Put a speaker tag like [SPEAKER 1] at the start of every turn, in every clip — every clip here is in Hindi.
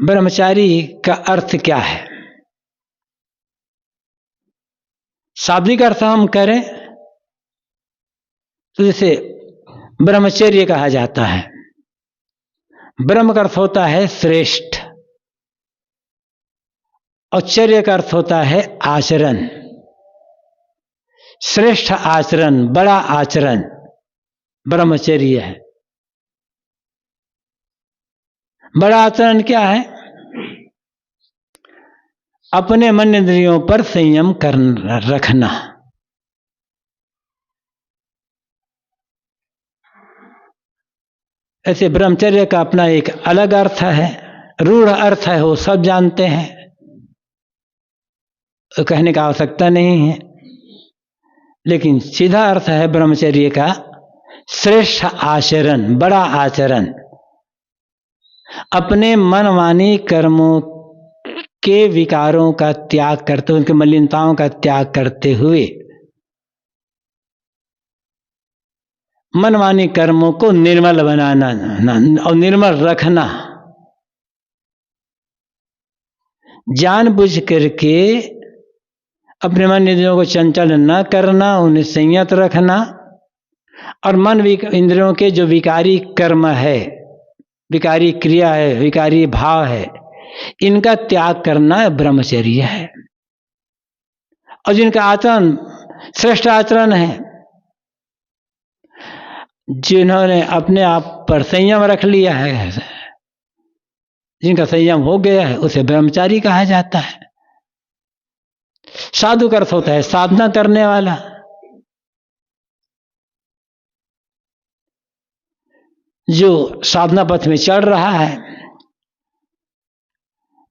[SPEAKER 1] ब्रह्मचारी का अर्थ क्या है? शाब्दिक अर्थ हम करें तो जैसे ब्रह्मचर्य कहा जाता है। ब्रह्म का अर्थ होता है श्रेष्ठ और चर्य का अर्थ होता है आचरण। श्रेष्ठ आचरण, बड़ा आचरण ब्रह्मचर्य है। बड़ा आचरण क्या है? अपने मन इंद्रियों पर संयम रखना। ऐसे ब्रह्मचर्य का अपना एक अलग अर्थ है, रूढ़ अर्थ है, वो सब जानते हैं, तो कहने का आवश्यकता नहीं है। लेकिन सीधा अर्थ है ब्रह्मचर्य का श्रेष्ठ आचरण, बड़ा आचरण। अपने मनमानी कर्मों के विकारों का त्याग करते हुए, उनकी मलिनताओं का त्याग करते हुए मनमानी कर्मों को निर्मल बनाना और निर्मल रखना। जानबूझ करके अपने मन इंद्रियों को चंचल न करना, उन्हें संयत रखना, और मन इंद्रियों के जो विकारी कर्म है, विकारी क्रिया है, विकारी भाव है, इनका त्याग करना ब्रह्मचर्य है। और जिनका आचरण श्रेष्ठ आचरण है, जिन्होंने अपने आप पर संयम रख लिया है, जिनका संयम हो गया है, उसे ब्रह्मचारी कहा जाता है। साधु का अर्थ होता है साधना करने वाला। जो साधना पथ में चढ़ रहा है।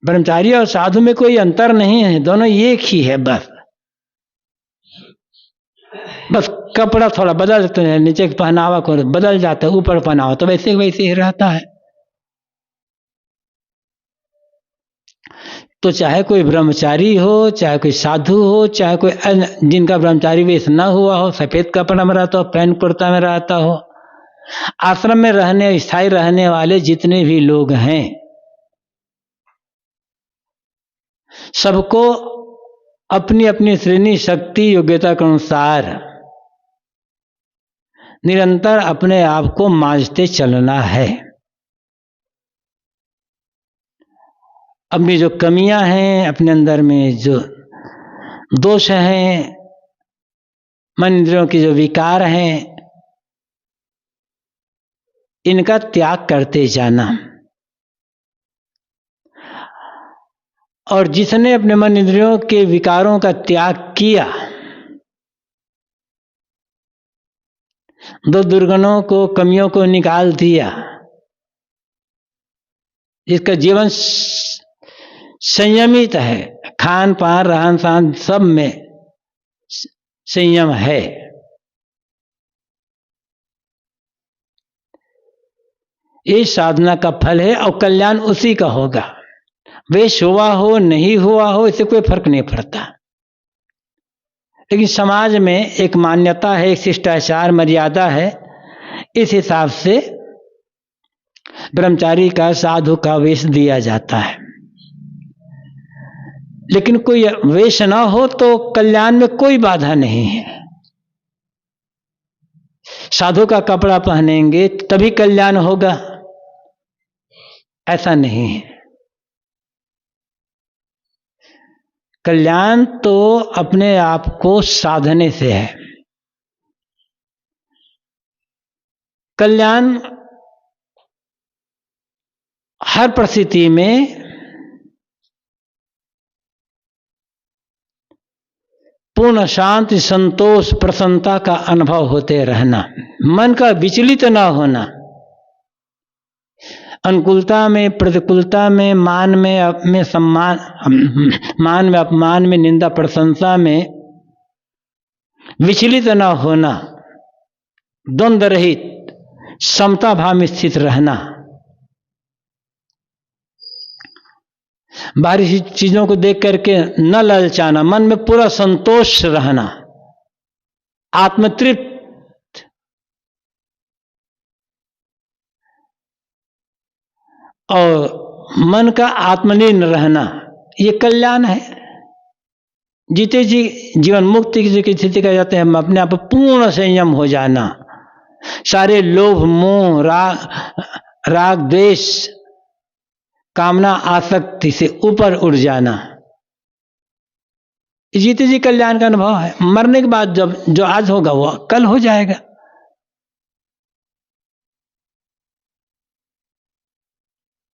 [SPEAKER 1] ब्रह्मचारी और साधु में कोई अंतर नहीं है, दोनों एक ही है। बस कपड़ा थोड़ा बदल देते हैं, नीचे पहनावा को बदल जाता है, ऊपर पहनावा तो वैसे वैसे ही रहता है। तो चाहे कोई ब्रह्मचारी हो, चाहे कोई साधु हो, चाहे कोई जिनका ब्रह्मचारी वेश न हुआ हो, सफेद कपड़ा में रहता हो, पैंट कुर्ता में रहता हो, आश्रम में रहने स्थायी रहने वाले जितने भी लोग हैं, सबको अपनी अपनी श्रेणी शक्ति योग्यता के अनुसार निरंतर अपने आप को मांझते चलना है। अपनी जो कमियां हैं, अपने अंदर में जो दोष हैं, मन इंद्रियों के जो विकार हैं, इनका त्याग करते जाना। और जिसने अपने मन इंद्रियों के विकारों का त्याग किया, दो दुर्गुणों को, कमियों को निकाल दिया, जिसका जीवन संयमित है, खान पान रहन सहन सब में संयम है, ये साधना का फल है और कल्याण उसी का होगा। वेश हुआ हो नहीं हुआ हो, इससे कोई फर्क नहीं पड़ता। लेकिन समाज में एक मान्यता है, एक शिष्टाचार मर्यादा है, इस हिसाब से ब्रह्मचारी का, साधु का वेश दिया जाता है। लेकिन कोई वेश ना हो तो कल्याण में कोई बाधा नहीं है। साधु का कपड़ा पहनेंगे तभी कल्याण होगा, ऐसा नहीं है। कल्याण तो अपने आप को साधने से है। कल्याण हर परिस्थिति में पूर्ण शांति, संतोष, प्रसन्नता का अनुभव होते रहना, मन का विचलित ना होना, अनुकूलता में, प्रतिकूलता में, मान में सम्मान, मान में अपमान में, निंदा प्रशंसा में विचलित न होना, द्वंद्व रहित समता भाव में स्थित रहना, बाहरी चीजों को देख करके न ललचाना, मन में पूरा संतोष रहना, आत्मतृप्त, और मन का आत्मलीन रहना ये कल्याण है। जीते जी जीवन मुक्ति की स्थिति कह जाते हैं अपने आप पूर्ण संयम हो जाना, सारे लोभ मोह राग द्वेष कामना आसक्ति से ऊपर उठ जाना, जीते जी कल्याण का अनुभव है। मरने के बाद जब जो आज होगा वो कल हो जाएगा।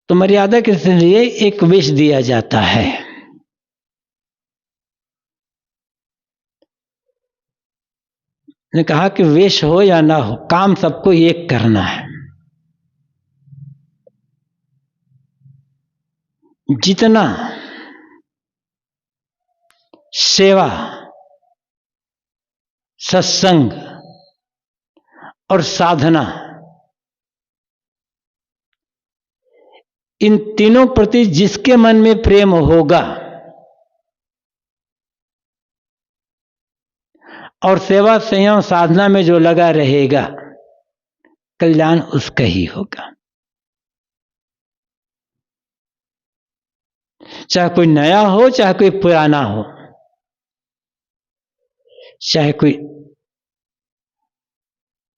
[SPEAKER 1] तो मर्यादा के लिए एक वेश दिया जाता है। ने कहा कि वेश हो या ना हो, काम सबको एक करना है। जितना सेवा, सत्संग और साधना इन तीनों प्रति जिसके मन में प्रेम होगा और सेवा संयम साधना में जो लगा रहेगा, कल्याण उसका ही होगा। चाहे कोई नया हो चाहे कोई पुराना हो, चाहे कोई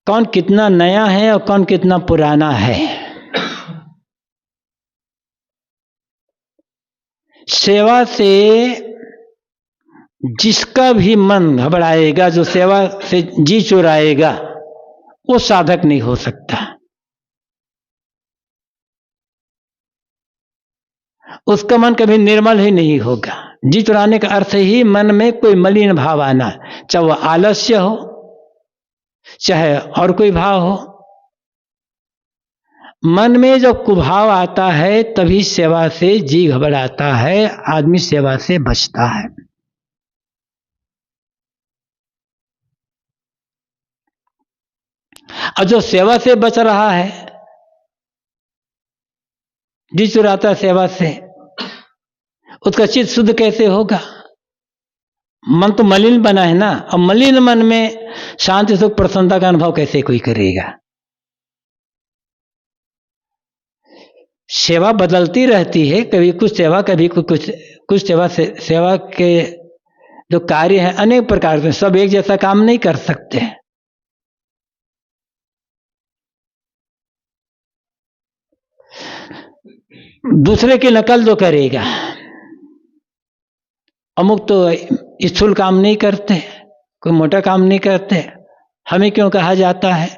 [SPEAKER 1] कौन कितना नया है और कौन कितना पुराना है। सेवा से जिसका भी मन घबराएगा, जो सेवा से जी चुराएगा, वो साधक नहीं हो सकता। उसका मन कभी निर्मल ही नहीं होगा। जी चुराने का अर्थ ही मन में कोई मलिन भाव आना, चाहे वह आलस्य हो चाहे और कोई भाव हो। मन में जब कुभाव आता है तभी सेवा से जी घबराता है, आदमी सेवा से बचता है। और जो सेवा से बच रहा है, जी चुराता सेवा से, उसका चित्त शुद्ध कैसे होगा? मन तो मलिन बना है ना। और मलिन मन में शांति सुख प्रसन्नता का अनुभव कैसे कोई करेगा? सेवा बदलती रहती है, कभी कुछ सेवा कभी कुछ सेवा के जो कार्य हैं अनेक प्रकार के, सब एक जैसा काम नहीं कर सकते। दूसरे की नकल जो करेगा, अमुक तो स्थूल काम नहीं करते, कोई मोटा काम नहीं करते, हमें क्यों कहा जाता है?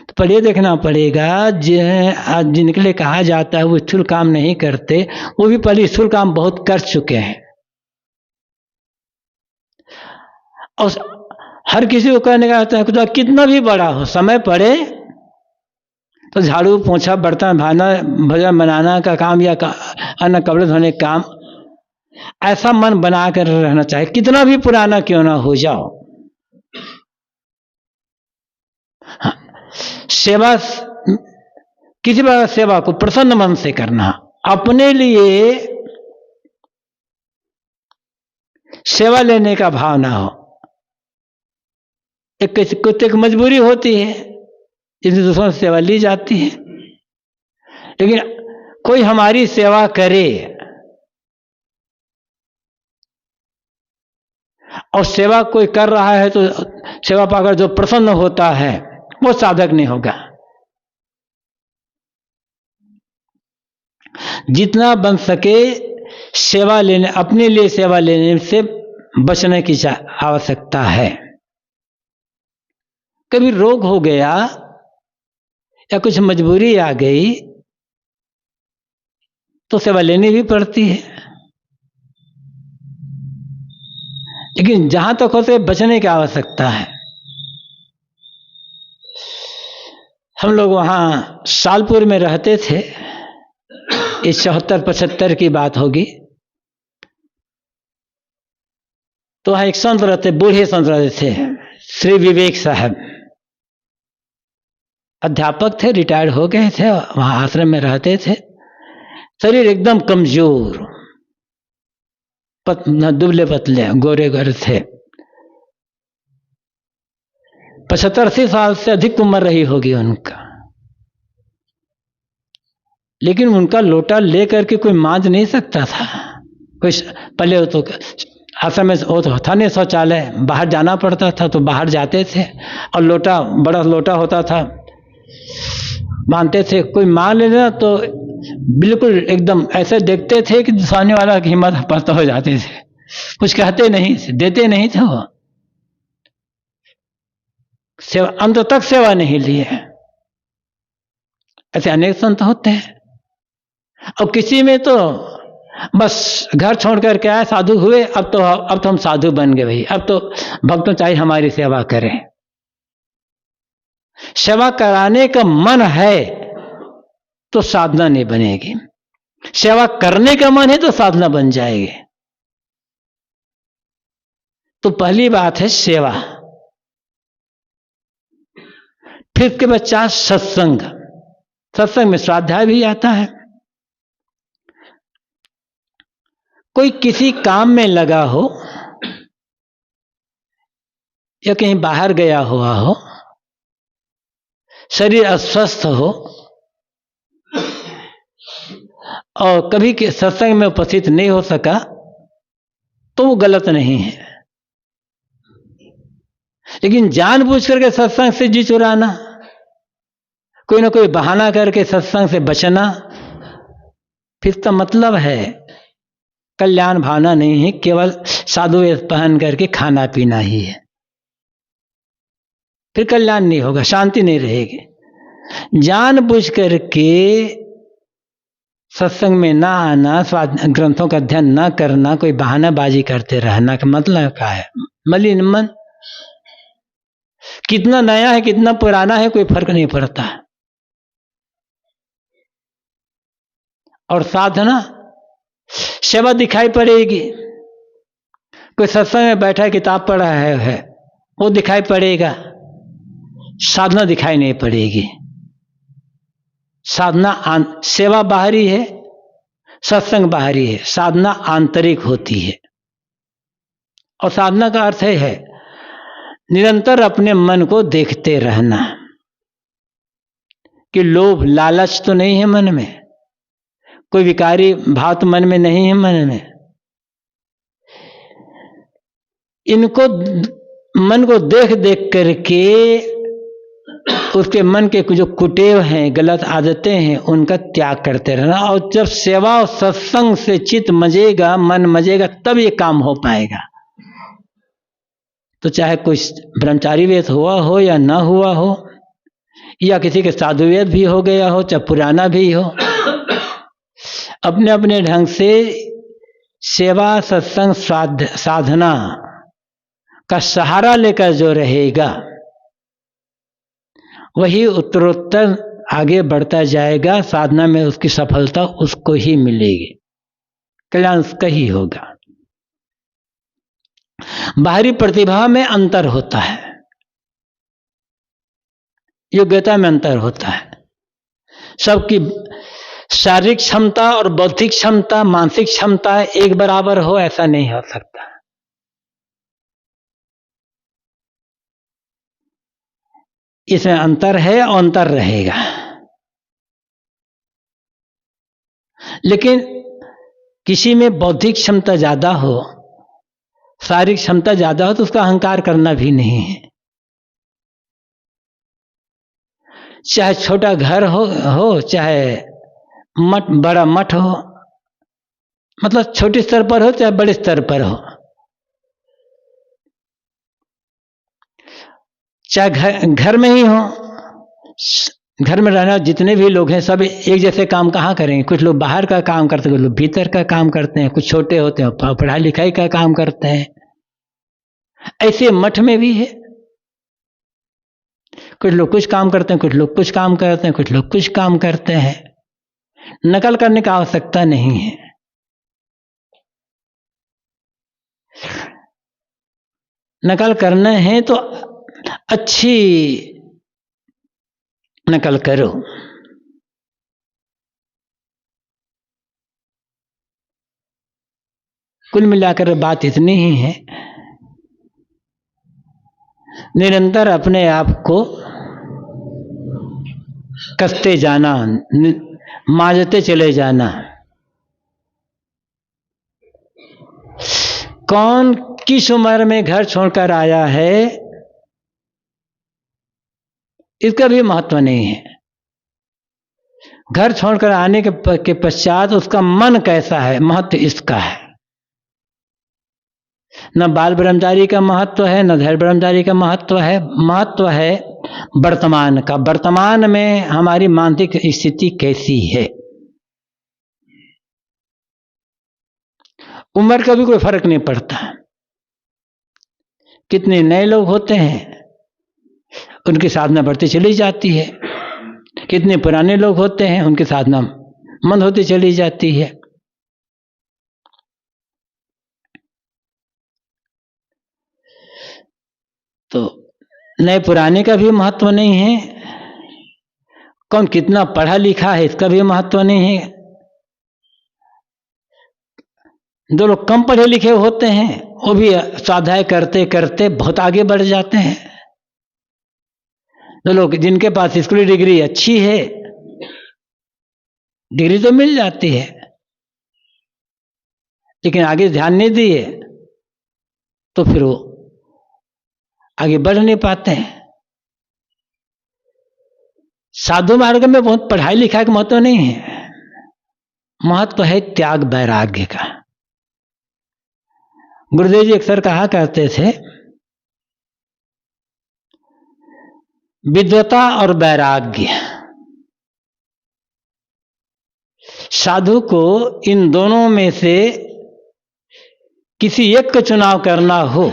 [SPEAKER 1] तो पहले देखना पड़ेगा जिनके लिए कहा जाता है वो स्थूल काम नहीं करते, वो भी पहले स्थूल काम बहुत कर चुके हैं। और हर किसी को कहने का आता है कितना भी बड़ा हो, समय पड़े तो झाड़ू पोंछा बर्तन भाना भोजन बनाना का काम या अन्य कपड़े धोने का काम, ऐसा मन बना कर रहना चाहिए, कितना भी पुराना क्यों ना हो जाओ। हाँ, सेवा किसी प्रकार सेवा को प्रसन्न मन से करना, अपने लिए सेवा लेने का भाव ना हो। एक मजबूरी होती है, इसलिए दूसरों से सेवा ली जाती है, लेकिन कोई हमारी सेवा करे और सेवा कोई कर रहा है तो सेवा पाकर जो प्रसन्न होता है वो साधक नहीं होगा। जितना बन सके सेवा लेने, अपने लिए सेवा लेने से बचने की आवश्यकता है। कभी रोग हो गया या कुछ मजबूरी आ गई तो सेवा लेनी भी पड़ती है, लेकिन जहां तक होते बचने की आवश्यकता है। हम लोग वहां सालपुर में रहते थे, इस 74-75 की बात होगी। तो वहां एक संत रहते, बूढ़े संत रहते थे, श्री विवेक साहब, अध्यापक थे, रिटायर्ड हो गए थे, वहां आश्रम में रहते थे। शरीर एकदम कमजोर, दुबले पतले गोरे गोरे थे। 75-80 साल से अधिक उम्र रही होगी उनका। लेकिन उनका लोटा ले करके कोई मांझ नहीं सकता था। कोई पहले तो आश्रम में वो तो था नहीं शौचालय, बाहर जाना पड़ता था, तो बाहर जाते थे और लोटा, बड़ा लोटा होता था, मानते थे। कोई मान लेना तो बिल्कुल एकदम ऐसे देखते थे कि सामने वाला की हिम्मत पस्त हो जाते थे, कुछ कहते नहीं, देते नहीं थे वो। सेवा अंत तक सेवा नहीं लिए। ऐसे अनेक संत होते हैं। और किसी में तो बस घर छोड़ करके आए, साधु हुए, अब तो हम साधु बन गए भाई, अब तो भक्तों चाहिए हमारी सेवा करें। सेवा कराने का मन है तो साधना नहीं बनेगी, सेवा करने का मन है तो साधना बन जाएगी। तो पहली बात है सेवा। फिर के बच्चा सत्संग, सत्संग में स्वाध्याय भी आता है। कोई किसी काम में लगा हो या कहीं बाहर गया हुआ हो, शरीर अस्वस्थ हो और कभी के सत्संग में उपस्थित नहीं हो सका, तो वो गलत नहीं है। लेकिन जानबूझ करके सत्संग से जी चुराना, कोई ना कोई बहाना करके सत्संग से बचना, फिर तो मतलब है कल्याण भावना नहीं है, केवल साधु वेश पहन करके खाना पीना ही है। फिर कल्याण नहीं होगा, शांति नहीं रहेगी। जानबूझ करके सत्संग में ना आना, ग्रंथों का अध्ययन ना करना, कोई बहानाबाजी करते रहना का मतलब क्या है? मलिन मन। कितना नया है कितना पुराना है कोई फर्क नहीं पड़ता। और साधना सेवा दिखाई पड़ेगी। कोई सत्संग में बैठा किताब पढ़ा है वो दिखाई पड़ेगा, साधना दिखाई नहीं पड़ेगी। साधना सेवा बाहरी है, सत्संग बाहरी है, साधना आंतरिक होती है। और साधना का अर्थ है निरंतर अपने मन को देखते रहना कि लोभ लालच तो नहीं है मन में, कोई विकारी भाव तो मन में नहीं है मन में। इनको मन को देख देख करके उसके मन के जो कुटेव हैं, गलत आदतें हैं, उनका त्याग करते रहना। और जब सेवा और सत्संग से चित्त मजेगा, मन मजेगा, तब ये काम हो पाएगा। तो चाहे कोई ब्रह्मचारी वेश हुआ हो या ना हुआ हो, या किसी के साधु वेश भी हो गया हो, चाहे पुराना भी हो, अपने अपने ढंग से सेवा सत्संग साधना का सहारा लेकर जो रहेगा वही उत्तरोत्तर आगे बढ़ता जाएगा। साधना में उसकी सफलता उसको ही मिलेगी, कल्याण उसका ही होगा। बाहरी प्रतिभा में अंतर होता है, योग्यता में अंतर होता है। सबकी शारीरिक क्षमता और बौद्धिक क्षमता, मानसिक क्षमता एक बराबर हो, ऐसा नहीं हो सकता। इसमें अंतर है और अंतर रहेगा। लेकिन किसी में बौद्धिक क्षमता ज्यादा हो, शारीरिक क्षमता ज्यादा हो, तो उसका अहंकार करना भी नहीं है। चाहे छोटा घर हो चाहे बड़ा मठ हो, मतलब छोटे स्तर पर हो चाहे बड़े स्तर पर हो, चाहे घर में ही हो, घर में रहना जितने भी लोग हैं सब एक जैसे काम कहाँ करेंगे। कुछ लोग बाहर का काम करते हैं, कुछ लोग भीतर का काम करते हैं, कुछ छोटे होते हैं पढ़ाई लिखाई का काम करते हैं। ऐसे मठ में भी है, कुछ लोग कुछ काम करते हैं, कुछ लोग कुछ काम करते हैं, कुछ लोग कुछ काम करते हैं। नकल करने की आवश्यकता नहीं है। नकल करना है तो अच्छी नकल करो। कुल मिलाकर बात इतनी ही है, निरंतर अपने आप को कसते जाना, मांजते चले जाना। कौन किस उम्र में घर छोड़कर आया है इसका भी महत्व नहीं है। घर छोड़कर आने के पश्चात उसका मन कैसा है, महत्व इसका है। न बाल ब्रह्मचारी का महत्व है, न धैर्य ब्रह्मचारी का महत्व है। महत्व है वर्तमान का। वर्तमान में हमारी मानसिक स्थिति कैसी है। उम्र का भी कोई फर्क नहीं पड़ता। कितने नए लोग होते हैं, उनकी साधना बढ़ती चली जाती है। कितने पुराने लोग होते हैं, उनकी साधना मंद होती चली जाती है। तो नए पुराने का भी महत्व नहीं है। कौन कितना पढ़ा लिखा है इसका भी महत्व नहीं है। जो लोग कम पढ़े लिखे होते हैं वो भी स्वाध्याय करते करते बहुत आगे बढ़ जाते हैं। जो लोग जिनके पास स्कूली डिग्री अच्छी है, डिग्री तो मिल जाती है लेकिन आगे ध्यान नहीं दिए तो फिर वो आगे बढ़ नहीं पाते हैं। साधु मार्ग में बहुत पढ़ाई लिखाई का महत्व नहीं है। महत्व है त्याग वैराग्य का। गुरुदेव जी अक्सर कहा करते थे, विद्वता और वैराग्य, साधु को इन दोनों में से किसी एक का चुनाव करना हो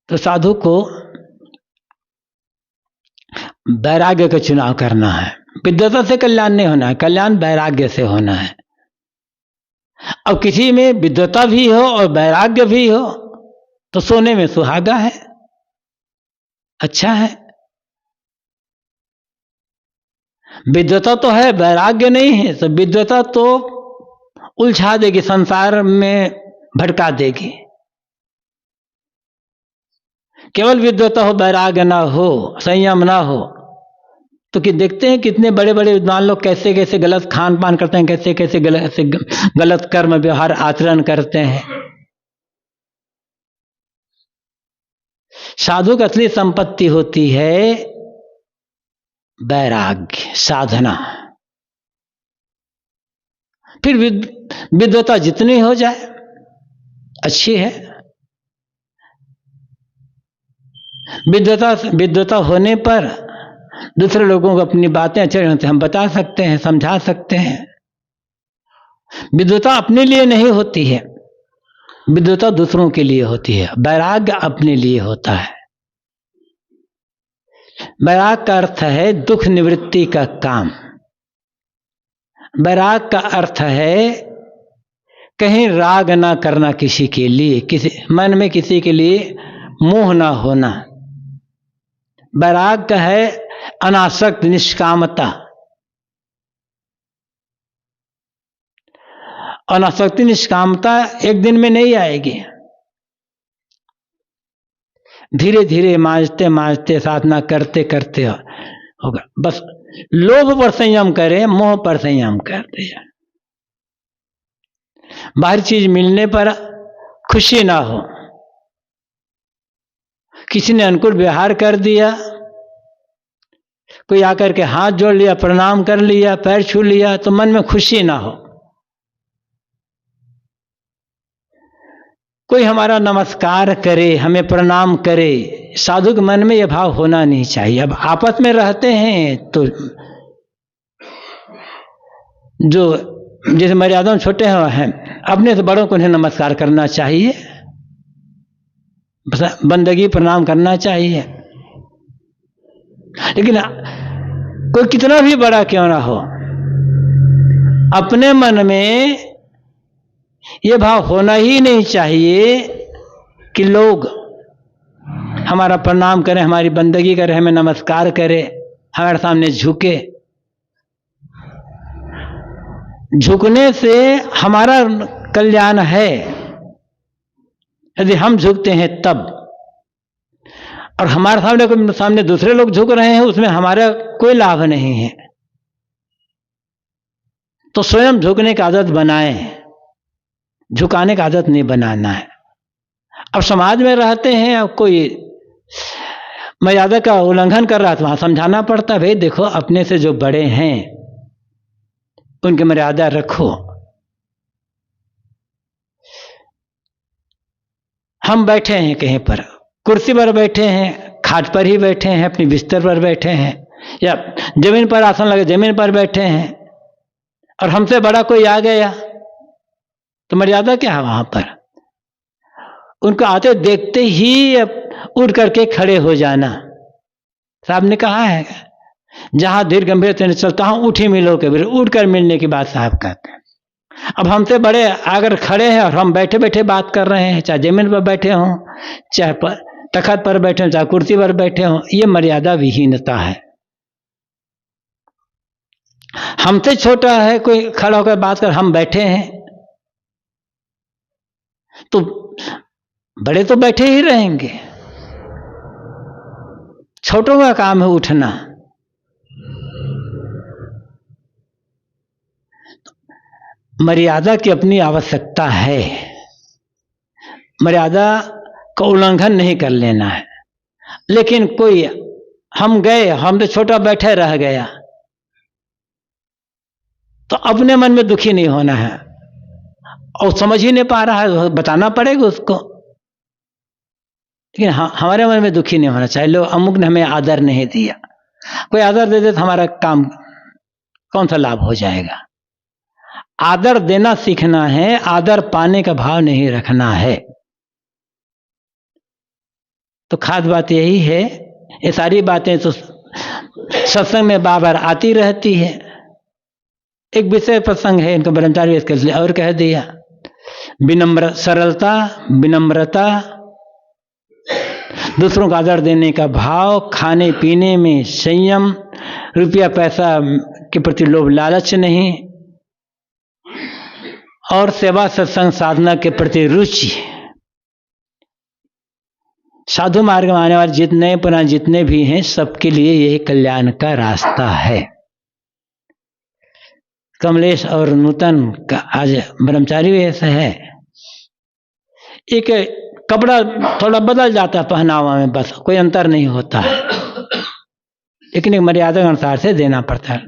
[SPEAKER 1] तो साधु को वैराग्य का चुनाव करना है। विद्वता से कल्याण नहीं होना है, कल्याण वैराग्य से होना है। अब किसी में विद्वता भी हो और वैराग्य भी हो तो सोने में सुहागा है, अच्छा है। विद्वता तो है, वैराग्य नहीं है तो विद्वता तो उलझा देगी, संसार में भटका देगी। केवल विद्वता हो, वैराग्य ना हो, संयम ना हो तो कि देखते हैं कितने बड़े बड़े विद्वान लोग कैसे कैसे गलत खान पान करते हैं, कैसे कैसे गलत कर्म व्यवहार आचरण करते हैं। साधु की असली संपत्ति होती है वैराग्य, साधना। फिर विद्वता जितनी हो जाए अच्छी है। विद्वता होने पर दूसरे लोगों को अपनी बातें अच्छे ढंग से हम बता सकते हैं, समझा सकते हैं। विद्वता अपने लिए नहीं होती है, विद्वता दूसरों के लिए होती है। वैराग्य अपने लिए होता है। वैराग का अर्थ है दुख निवृत्ति का काम। वैराग का अर्थ है कहीं राग ना करना किसी के लिए, किसी मन में किसी के लिए मोह ना होना। वैराग का है अनासक्त निष्कामता। अनासक्ति निष्कामता एक दिन में नहीं आएगी, धीरे धीरे मांझते मांझते साधना करते करते होगा। बस लोभ पर संयम करें, मोह पर संयम करते हैं। बाहरी चीज मिलने पर खुशी ना हो। किसी ने अनुकूल व्यवहार कर दिया, कोई आकर के हाथ जोड़ लिया, प्रणाम कर लिया, पैर छू लिया तो मन में खुशी ना हो। कोई हमारा नमस्कार करे, हमें प्रणाम करे, साधु के मन में यह भाव होना नहीं चाहिए। अब आपस में रहते हैं तो जो जैसे मर्यादा में छोटे हैं, अपने से बड़ों को उन्हें नमस्कार करना चाहिए, बंदगी प्रणाम करना चाहिए। लेकिन कोई कितना भी बड़ा क्यों ना हो, अपने मन में ये भाव होना ही नहीं चाहिए कि लोग हमारा प्रणाम करें, हमारी बंदगी करें, हमें नमस्कार करें, हमारे सामने झुके। झुकने से हमारा कल्याण है यदि हम झुकते हैं तब, और हमारे सामने दूसरे लोग झुक रहे हैं उसमें हमारा कोई लाभ नहीं है। तो स्वयं झुकने की आदत बनाएं, झुकाने की आदत नहीं बनाना है। अब समाज में रहते हैं, अब कोई मर्यादा का उल्लंघन कर रहा था, वहां समझाना पड़ता है, भाई देखो अपने से जो बड़े हैं उनकी मर्यादा रखो। हम बैठे हैं कहीं पर, कुर्सी पर बैठे हैं, खाट पर ही बैठे हैं, अपनी बिस्तर पर बैठे हैं, या जमीन पर आसन लगे जमीन पर बैठे हैं, और हमसे बड़ा कोई आ गया तो मर्यादा क्या है वहां पर? उनको आते देखते ही उठ करके खड़े हो जाना। साहब ने कहा है, जहां धीर गंभीर से चलता हूं उठी मिलो के फिर उठ कर मिलने की बात साहब कहते हैं। अब हमसे बड़े अगर खड़े हैं और हम बैठे बैठे बात कर रहे हैं, चाहे जमीन पर बैठे हों, चाहे तखत पर बैठे हों, चाहे कुर्सी पर बैठे हों, ये मर्यादा विहीनता है। हमसे छोटा है कोई खड़ा होकर बात कर, हम बैठे हैं तो बड़े तो बैठे ही रहेंगे, छोटों का काम है उठना। मर्यादा की अपनी आवश्यकता है, मर्यादा का उल्लंघन नहीं कर लेना है। लेकिन कोई हम गए, हम तो छोटा बैठे रह गया, तो अपने मन में दुखी नहीं होना है, और समझ ही नहीं पा रहा है, बताना पड़ेगा उसको। लेकिन हमारे मन में दुखी नहीं होना चाहिए, लोग अमुक ने हमें आदर नहीं दिया। कोई आदर दे दे तो हमारा काम कौन सा लाभ हो जाएगा? आदर देना सीखना है, आदर पाने का भाव नहीं रखना है। तो खास बात यही है, ये सारी बातें तो सत्संग में बार बार आती रहती है। एक विषय प्रसंग है, इनको ब्रह्मचारी इसके लिए और कह दिया, विनम्र सरलता, विनम्रता, दूसरों को आदर देने का भाव, खाने पीने में संयम, रुपया पैसा के प्रति लोभ लालच नहीं, और सेवा सत्संग साधना के प्रति रुचि। साधु मार्ग में आने वाले जितने पुराने जितने भी हैं, सबके लिए यही कल्याण का रास्ता है। कमलेश और नूतन का आज ब्रह्मचारी ऐसा है, एक कपड़ा थोड़ा बदल जाता है पहनावा में, बस कोई अंतर नहीं होता है, लेकिन एक मर्यादा के अनुसार से देना पड़ता है।